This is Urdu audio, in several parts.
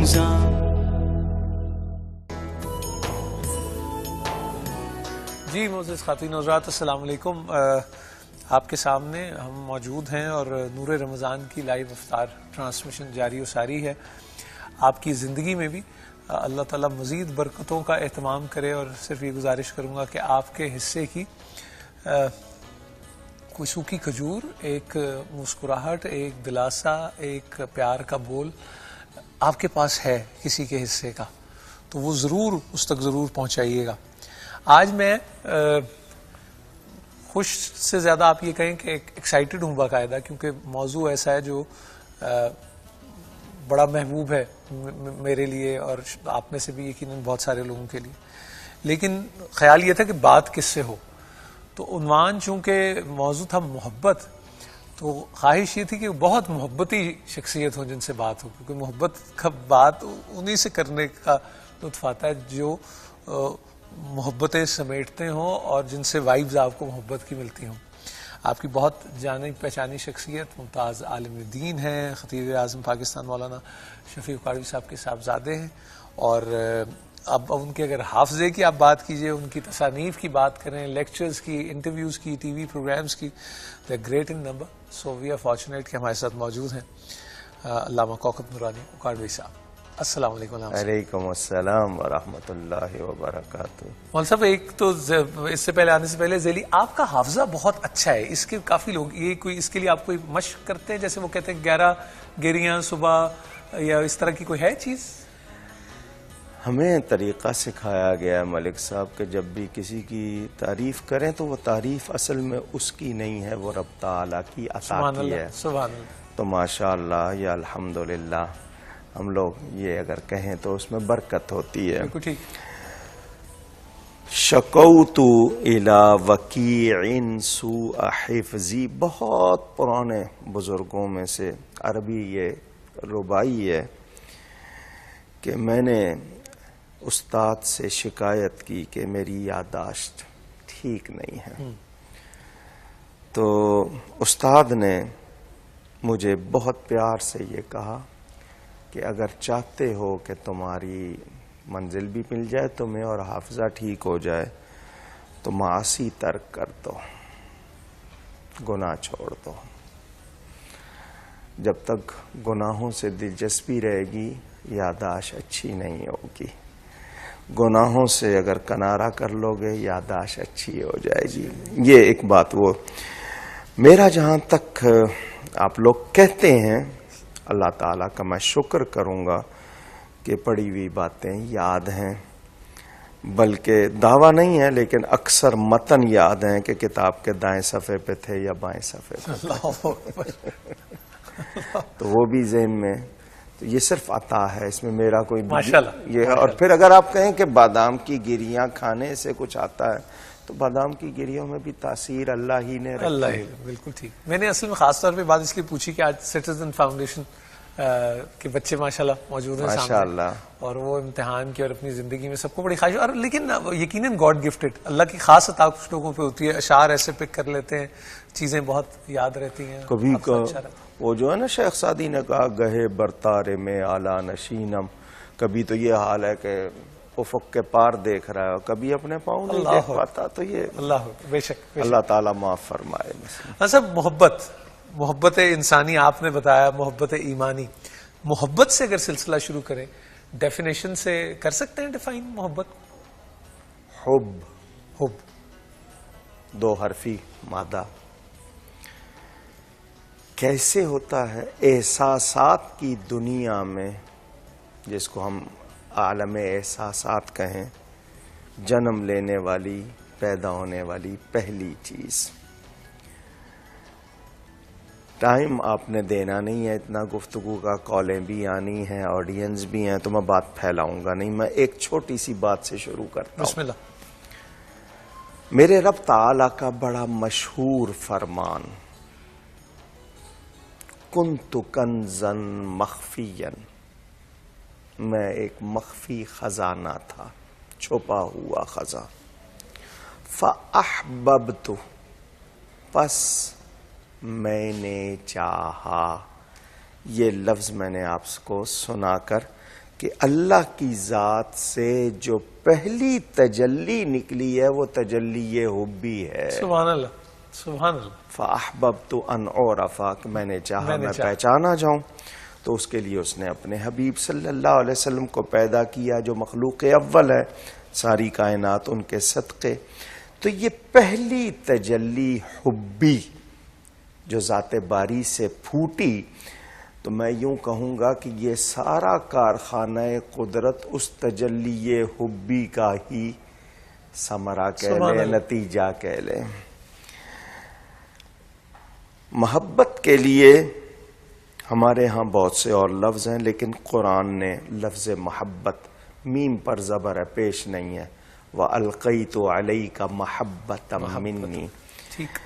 رمضان. جی معزز خواتین و حضرات، السلام علیکم. آپ کے سامنے ہم موجود ہیں اور نور رمضان کی لائیو افطار ٹرانسمیشن جاری و ساری ہے. آپ کی زندگی میں بھی اللہ تعالیٰ مزید برکتوں کا اہتمام کرے، اور صرف یہ گزارش کروں گا کہ آپ کے حصے کی کوئی سوکھی کھجور، ایک مسکراہٹ، ایک دلاسا، ایک پیار کا بول آپ کے پاس ہے کسی کے حصے کا، تو وہ ضرور اس تک ضرور پہنچائیے گا. آج میں خوش سے زیادہ آپ یہ کہیں کہ ایکسائٹڈ ہوں باقاعدہ، کیونکہ موضوع ایسا ہے جو بڑا محبوب ہے میرے لیے اور آپ میں سے بھی یقیناً بہت سارے لوگوں کے لیے. لیکن خیال یہ تھا کہ بات کس سے ہو، تو عنوان چونکہ موضوع تھا محبت، تو خواہش یہ تھی کہ بہت محبتی شخصیت ہوں جن سے بات ہو، کیونکہ محبت کا بات انہی سے کرنے کا لطف آتا ہے جو محبتیں سمیٹتے ہوں اور جن سے وائبز آپ کو محبت کی ملتی ہوں. آپ کی بہت جانی پہچانی شخصیت ممتاز عالم دین ہیں، خطیب اعظم پاکستان مولانا شفیق اکاڑوی صاحب کے صاحبزادے ہیں، اور اب ان کے اگر حافظے کی آپ بات کیجئے، ان کی تصانیف کی بات کریں، لیکچرز کی، انٹرویوز کی، ٹی وی پروگرامز کی، they are great in number. So we are fortunate کہ ہمارے ساتھ موجود ہیں علامہ کوکب نورانی اکاڑوی صاحب. السلام علیکم. وعلیکم السلام ورحمۃ اللہ وبرکاتہ. مولانا صاحب، ایک تو اس سے پہلے آنے سے پہلے ذیلی آپ کا حافظہ بہت اچھا ہے. اس کے کافی لوگ یہ کوئی اس کے لیے آپ کوئی مشق کرتے ہیں، جیسے وہ کہتے ہیں 11 گیریاں صبح، یا اس طرح کی کوئی ہے چیز؟ ہمیں طریقہ سکھایا گیا ہے ملک صاحب کہ جب بھی کسی کی تعریف کریں تو وہ تعریف اصل میں اس کی نہیں ہے، وہ رب تعالیٰ کی عطا کی ہے. سبحان اللہ. تو ماشاء اللہ یا الحمدللہ ہم لوگ یہ اگر کہیں تو اس میں برکت ہوتی ہے. بالکل ٹھیک. شکوت الی وکیع سوء حفظی، بہت پرانے بزرگوں میں سے عربی یہ ربائی ہے کہ میں نے استاد سے شکایت کی کہ میری یادداشت ٹھیک نہیں ہے. تو استاد نے مجھے بہت پیار سے یہ کہا کہ اگر چاہتے ہو کہ تمہاری منزل بھی مل جائے تمہیں اور حافظہ ٹھیک ہو جائے تو معاصی ترک کر دو، گناہ چھوڑ دو. جب تک گناہوں سے دلچسپی رہے گی یادداشت اچھی نہیں ہوگی. گناہوں سے اگر کنارہ کر لو گے یادداشت اچھی ہو جائے گی. یہ ایک بات. وہ میرا جہاں تک آپ لوگ کہتے ہیں، اللہ تعالیٰ کا میں شکر کروں گا کہ پڑھی ہوئی باتیں یاد ہیں، بلکہ دعویٰ نہیں ہے لیکن اکثر متن یاد ہیں کہ کتاب کے دائیں صفحے پہ تھے یا بائیں صفحے پہ تھے. تو وہ بھی ذہن میں. تو یہ صرف عطا ہے، اس میں میرا کوئی یہ. اور پھر اگر آپ کہیں کہ بادام کی گریاں کھانے سے کچھ آتا ہے تو بادام کی گریوں میں بھی تاثیر اللہ ہی نے رکھی. اللہ ہی. بالکل ٹھیک. میں نے اصل میں خاص طور پہ بات اس لیے پوچھی کہ آج سٹیزن فاؤنڈیشن کے بچے ماشاءاللہ موجود ہیں سامنے، اور وہ امتحان کی اور اپنی زندگی میں سب کو بڑی خواہش. اور لیکن یقیناً گاڈ گفٹڈ، اللہ کی خاص عطا کچھ لوگوں پہ ہوتی ہے. اشعار ایسے پک کر لیتے ہیں، چیزیں بہت یاد رہتی ہیں. کبھی وہ جو ہے نا شیخ سعدی نے کہا گہے برتارے میں اعلیٰ نشینم، کبھی تو یہ حال ہے کہ افق کے پار دیکھ رہا ہے، کبھی اپنے پاؤں نہیں دیکھ پاتا. تو یہ اللہ بے شک اللہ تعالیٰ معاف فرمائے. سب محبت انسانی آپ نے بتایا، محبت ایمانی. محبت سے اگر سلسلہ شروع کریں، ڈیفینیشن سے کر سکتے ہیں ڈیفائن محبت؟ حب 2 حرفی مادہ. کیسے ہوتا ہے؟ احساسات کی دنیا میں، جس کو ہم عالم احساسات کہیں، جنم لینے والی، پیدا ہونے والی پہلی چیز. ٹائم آپ نے دینا نہیں ہے اتنا گفتگو کا، کالیں بھی آنی ہیں، آڈینس بھی ہیں، تو میں بات پھیلاؤں گا نہیں. میں ایک چھوٹی سی بات سے شروع کرتا ہوں. بسم اللہ. میرے رب تعالی کا بڑا مشہور فرمان، کنت کنزا مخفیا، میں ایک مخفی خزانہ تھا، چھپا ہوا خزانہ. فاحببت، پس میں نے چاہا. یہ لفظ میں نے آپ کو سنا کر کہ اللہ کی ذات سے جو پہلی تجلی نکلی ہے وہ تجلی حبی ہے. سبحان اللہ سبحان اللہ. فَأَحْبَبْتُ أَنْ أُعْرَفَ کہ میں نے چاہا میں پہچانا جاؤں. تو اس کے لیے اس نے اپنے حبیب صلی اللہ علیہ وسلم کو پیدا کیا جو مخلوق اول ہے ساری کائنات ان کے صدقے. تو یہ پہلی تجلی حبی جو ذات باری سے پھوٹی، تو میں یوں کہوں گا کہ یہ سارا کارخانہ قدرت اس تجلی حبی کا ہی ثمرہ کہہ لیں، نتیجہ کہہ لیں. محبت کے لیے ہمارے ہاں بہت سے اور لفظ ہیں، لیکن قرآن نے لفظ محبت میم پر زبر ہے، پیش نہیں ہے. وَأَلْقَيْتُ عَلَيْكَ مَحَبَّةً مِّنِّي. ٹھیک.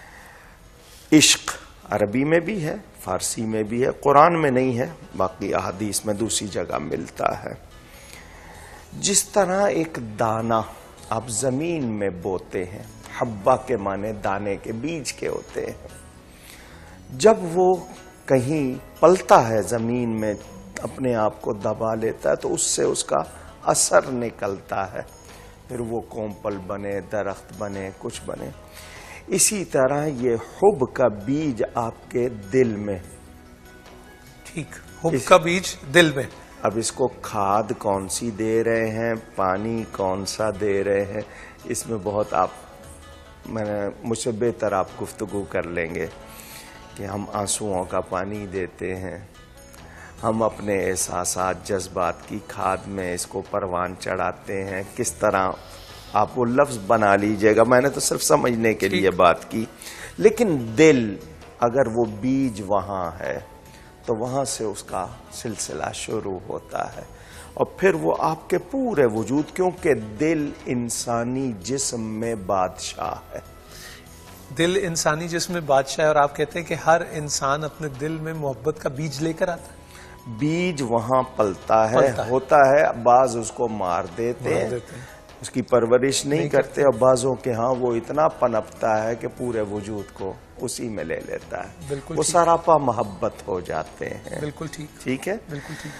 عشق عربی میں بھی ہے، فارسی میں بھی ہے، قرآن میں نہیں ہے، باقی احادیث میں دوسری جگہ ملتا ہے. جس طرح ایک دانہ آپ زمین میں بوتے ہیں، حبہ کے معنی دانے کے بیج کے ہوتے ہیں، جب وہ کہیں پلتا ہے زمین میں اپنے آپ کو دبا لیتا ہے تو اس سے اس کا اثر نکلتا ہے، پھر وہ کومپل بنے، درخت بنے، کچھ بنے. اسی طرح یہ حب کا بیج آپ کے دل میں. ٹھیک. حب کا بیج دل میں. اب اس کو کھاد کون سی دے رہے ہیں، پانی کون سا دے رہے ہیں، اس میں بہت مجھ سے بہتر آپ گفتگو کر لیں گے کہ ہم آنسوؤں کا پانی دیتے ہیں، ہم اپنے احساسات جذبات کی کھاد میں اس کو پروان چڑھاتے ہیں. کس طرح آپ وہ لفظ بنا لیجئے گا، میں نے تو صرف سمجھنے کے لیے بات کی. لیکن دل اگر وہ بیج وہاں ہے تو وہاں سے اس کا سلسلہ شروع ہوتا ہے، اور پھر وہ آپ کے پورے وجود، کیونکہ دل انسانی جسم میں بادشاہ ہے. دل انسانی جسم میں بادشاہ ہے، اور آپ کہتے ہیں کہ ہر انسان اپنے دل میں محبت کا بیج لے کر آتا ہے. بیج وہاں پلتا ہے، ہوتا ہے. بعض اس کو مار دیتے ہیں، اس کی پرورش نہیں کرتے، اور بعضوں کے ہاں وہ اتنا پنپتا ہے کہ پورے وجود کو اسی میں لے لیتا ہے. وہ سراپا محبت ہو جاتے ہیں. بالکل ٹھیک. ٹھیک ہے. بالکل ٹھیک.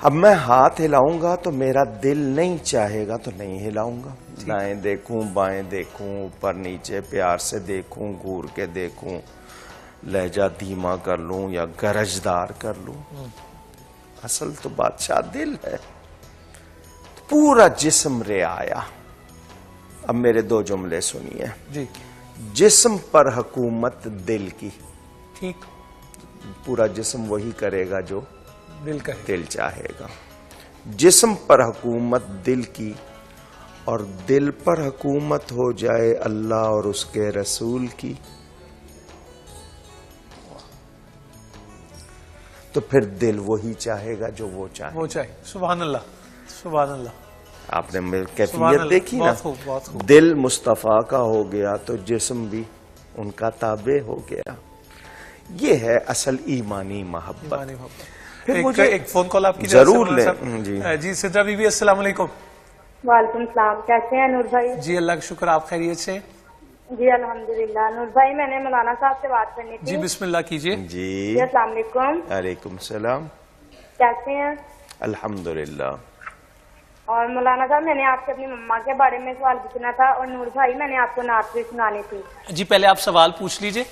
اب میں ہاتھ ہلاؤں گا تو میرا دل نہیں چاہے گا تو نہیں ہلاؤں گا. دائیں دیکھوں، بائیں دیکھوں، اوپر نیچے پیار سے دیکھوں، گور کے دیکھوں، لہجہ دھیما کر لوں یا گرجدار کر لوں. اصل تو بادشاہ دل ہے. پورا جسم رعایا. اب میرے دو جملے سنیے. جی. جسم پر حکومت دل کی. ٹھیک. پورا جسم وہی کرے گا جو دل چاہے گا. جسم پر حکومت دل کی، اور دل پر حکومت ہو جائے اللہ اور اس کے رسول کی، تو پھر دل وہی چاہے گا جو وہ چاہے. سبحان اللہ سبحان اللہ. آپ نے کیفیت دیکھی نا. بہت خوب. دل مصطفیٰ کا ہو گیا تو جسم بھی ان کا تابع ہو گیا. یہ ہے اصل ایمانی محبت. ایک فون کال آپ کی ضرور لیں. جی سدرا بی بی السلام علیکم. وعلیکم السلام. کیسے ہیں نور بھائی؟ جی اللہ کا شکر. آپ خیریت سے؟ جی الحمدللہ. نور بھائی میں نے مولانا صاحب سے بات کرنی تھی. جی بسم اللہ کیجیے. جی السلام علیکم. وعلیکم السلام. کیسے ہیں؟ الحمدللہ. اور مولانا صاحب میں نے آپ سے اپنی مما کے بارے میں سوال پوچھنا تھا، اور نور بھائی میں نے آپ کو نعت بھی سنانی تھی. جی پہلے آپ سوال پوچھ لیجئے.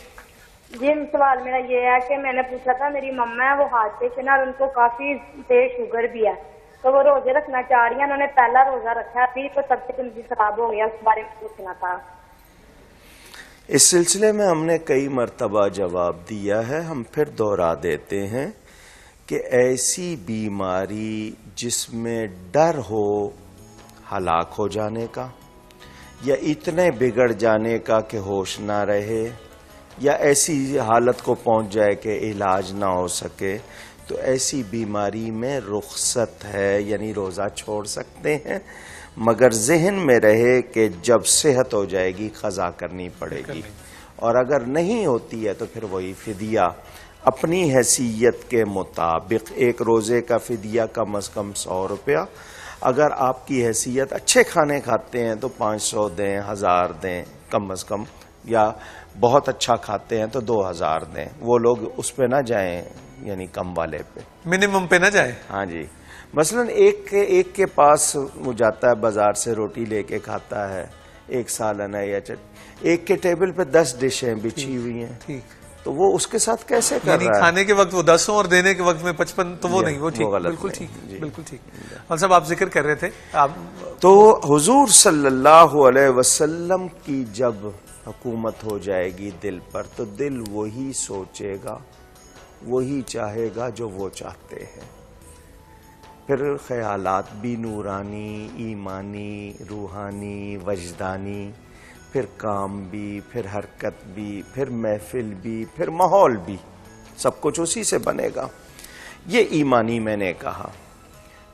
جی سوال میرا یہ ہے کہ میں نے پوچھا تھا، میری مما ہے وہ حادثے سے نا، اور ان کو کافی تیز شوگر بھی ہے، تو وہ روزے رکھنا چاہ رہی ہیں. انہوں نے پہلا روزہ رکھا ہے ابھی، تو تب تک ان کی خراب ہو گیا، اس بارے میں پوچھنا تھا. اس سلسلے میں ہم نے کئی مرتبہ جواب دیا ہے، ہم پھر دوہرا دیتے ہیں کہ ایسی بیماری جس میں ڈر ہو ہلاک ہو جانے کا، یا اتنے بگڑ جانے کا کہ ہوش نہ رہے، یا ایسی حالت کو پہنچ جائے کہ علاج نہ ہو سکے، تو ایسی بیماری میں رخصت ہے، یعنی روزہ چھوڑ سکتے ہیں، مگر ذہن میں رہے کہ جب صحت ہو جائے گی قضا کرنی پڑے گی. اور اگر نہیں ہوتی ہے تو پھر وہی فدیہ اپنی حیثیت کے مطابق. ایک روزے کا فدیہ کم از کم 100 روپیہ. اگر آپ کی حیثیت اچھے کھانے کھاتے ہیں تو 500 دیں، 1000 دیں کم از کم، یا بہت اچھا کھاتے ہیں تو 2000 دیں. وہ لوگ اس پہ نہ جائیں یعنی کم والے پہ، منیمم پہ نہ جائیں. ہاں جی. مثلاً ایک کے پاس وہ جاتا ہے بازار سے روٹی لے کے کھاتا ہے، ایک سالن ہے یا ایک کے ٹیبل پہ 10 ڈشیں بچھی ہوئی ہیں، ٹھیک. تو وہ اس کے ساتھ کیسے کر یعنی رہا ہے؟ کھانے کے وقت وہ 10 اور دینے کے وقت میں 55، تو وہ نہیں، وہ ٹھیک، غلط بالکل نہیں. ٹھیک، جی. بالکل ٹھیک. اور صاحب آپ ذکر کر رہے تھے آپ. تو حضور صلی اللہ علیہ وسلم کی جب حکومت ہو جائے گی دل پر، تو دل وہی سوچے گا، وہی چاہے گا جو وہ چاہتے ہیں. پھر خیالات بھی نورانی، ایمانی، روحانی، وجدانی، پھر کام بھی، پھر حرکت بھی، پھر محفل بھی، پھر ماحول بھی، سب کچھ اسی سے بنے گا. یہ ایمانی میں نے کہا.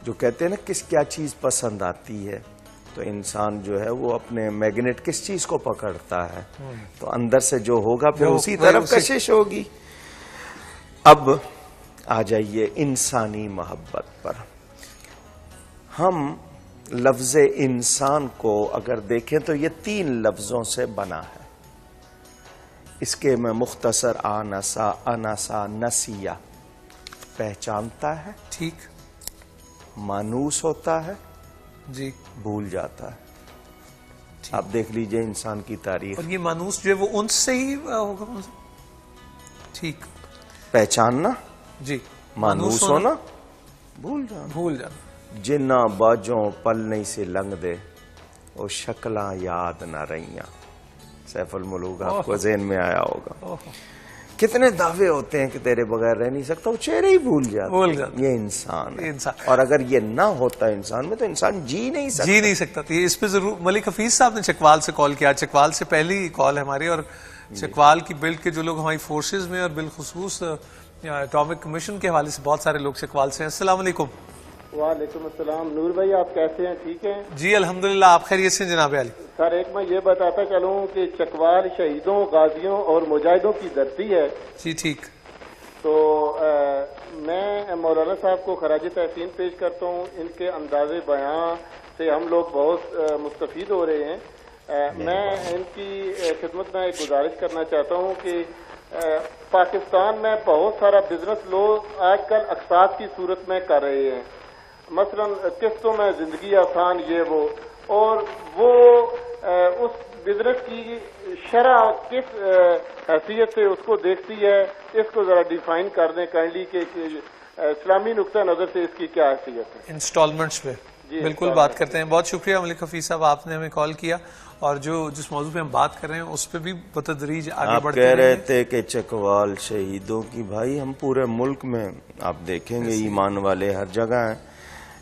جو کہتے ہیں نا کیا چیز پسند آتی ہے، تو انسان جو ہے وہ اپنے میگنیٹ کس چیز کو پکڑتا ہے، تو اندر سے جو ہوگا پھر اسی طرف کشش ہوگی. اب آ جائیے انسانی محبت پر. ہم لفظ انسان کو اگر دیکھیں تو یہ 3 لفظوں سے بنا ہے. اس کے میں مختصر آنسا، انسا، نسیہ. پہچانتا ہے، ٹھیک. مانوس ہوتا ہے، جی. بھول جاتا ہے. آپ دیکھ لیجئے انسان کی تاریخ. اور یہ مانوس جو ہے وہ انس سے ہی ہوگا. ٹھیک. پہچاننا، جی. مانوس ہونا، بھول جانا. بھول جانا. جنہ باجوں پل نہیں سے لنگ دے، وہ شکلاں یاد نہ رہیاں. سیف الملوک آپ کو ذہن میں آیا ہوگا. کتنے دعوے ہوتے ہیں کہ تیرے بغیر رہ نہیں سکتا، وہ چہرے ہی بھول جاتا. یہ انسان ہے. اور اگر یہ نہ ہوتا انسان میں تو انسان جی نہیں سکتا. تو اس پہ ضرور ملک حفیظ صاحب نے چکوال سے کال کیا. چکوال سے پہلی کال ہے ہماری، اور چکوال کی بلڈ کے جو لوگ ہماری فورسز میں اور بالخصوص اٹامک کمیشن کے حوالے سے بہت سارے لوگ چکوال سے ہیں. السلام علیکم. وعلیکم السلام. نور بھائی آپ کیسے ہیں؟ ٹھیک ہیں جی الحمدللہ. آپ خیریت سے جناب علی؟ سر ایک میں یہ بتاتا چلوں کہ چکوال شہیدوں، غازیوں اور مجاہدوں کی دھرتی ہے. جی ٹھیک. تو میں مولانا صاحب کو خراج تحسین پیش کرتا ہوں. ان کے انداز بیان سے ہم لوگ بہت مستفید ہو رہے ہیں. میں ان کی خدمت میں ایک گزارش کرنا چاہتا ہوں کہ پاکستان میں بہت سارا بزنس لوگ آج کل اقساط کی صورت میں کر رہے ہیں. مثلا قسطوں میں زندگی آسان، یہ وہ، اور وہ اس بزنس کی شرح کس حیثیت سے اس کو دیکھتی ہے، اس کو ذرا ڈیفائن کر دیں کائنڈلی کہ اسلامی نقطہ نظر سے اس کی کیا حیثیت ہے. انسٹالمنٹس پہ بالکل بات کرتے ہیں. بہت شکریہ ملک حفیظ صاحب، آپ نے ہمیں کال کیا، اور جس موضوع پہ ہم بات کر رہے ہیں اس پہ بھی بتدریج آگے بڑھتے ہیں. آپ کہہ رہے تھے کہ چکوال شہیدوں کی، بھائی ہم پورے ملک میں آپ دیکھیں گے ایمان والے ہر جگہ ہیں.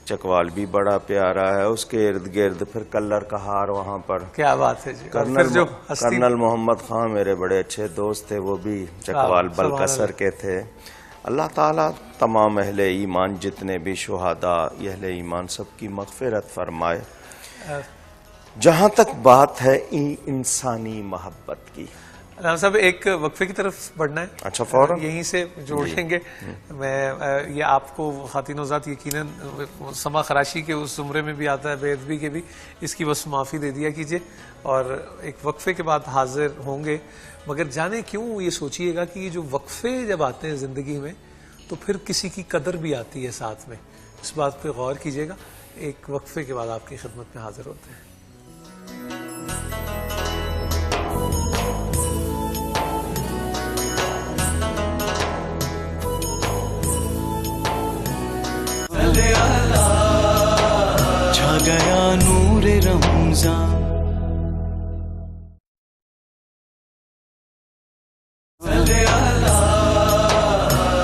چکوال بھی بڑا پیارا ہے، اس کے ارد گرد پھر کلر کا ہار وہاں پر. کیا بات ہے جی. کرنل محمد خان میرے بڑے اچھے دوست تھے، وہ بھی چکوال بلکسر کے تھے. اللہ تعالیٰ تمام اہل ایمان جتنے بھی شہداء اہل ایمان سب کی مغفرت فرمائے. جہاں تک بات ہے انسانی محبت کی، علامہ صاحب ایک وقفے کی طرف بڑھنا ہے. اچھا فوراً یہیں سے جوڑیں گے. میں یہ آپ کو خواتین و ذات یقیناً سما خراشی کے اس زمرے میں بھی آتا ہے، بے ادبی کے بھی، اس کی بس معافی دے دیا کیجیے. اور ایک وقفے کے بعد حاضر ہوں گے. مگر جانے کیوں یہ سوچئے گا کہ یہ جو وقفے جب آتے ہیں زندگی میں تو پھر کسی کی قدر بھی آتی ہے ساتھ میں. اس بات پہ غور کیجیے گا. ایک وقفے کے بعد آپ کی خدمت میں حاضر ہوتے ہیں. چھا گیا نور رمضان،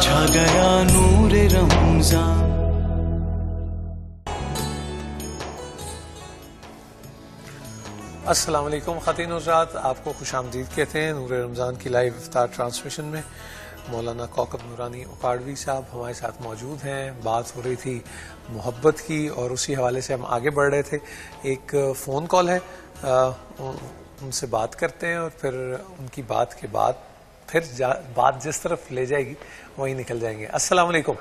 چھا گیا نور رمضان. السلام علیکم خواتین و حضرات، آپ کو خوش آمدید کہتے ہیں نور رمضان کی لائیو افطار ٹرانسمیشن میں. مولانا کوکب نورانی اکاڑوی صاحب ہمارے ساتھ موجود ہیں. بات ہو رہی تھی محبت کی اور اسی حوالے سے ہم آگے بڑھ رہے تھے. ایک فون کال ہے، ان سے بات کرتے ہیں اور پھر ان کی بات کے بعد پھر بات جس طرف لے جائے گی وہیں نکل جائیں گے. السلام علیکم.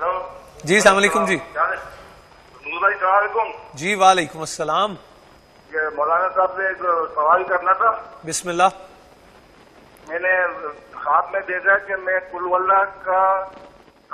جی السلام علیکم. جی بھائی السلام علیکم. جی وعلیکم السلام. یہ مولانا صاحب سے ایک سوال کرنا تھا. بسم اللہ. میں نے خواب میں دیکھا کہ میں قل واللہ کا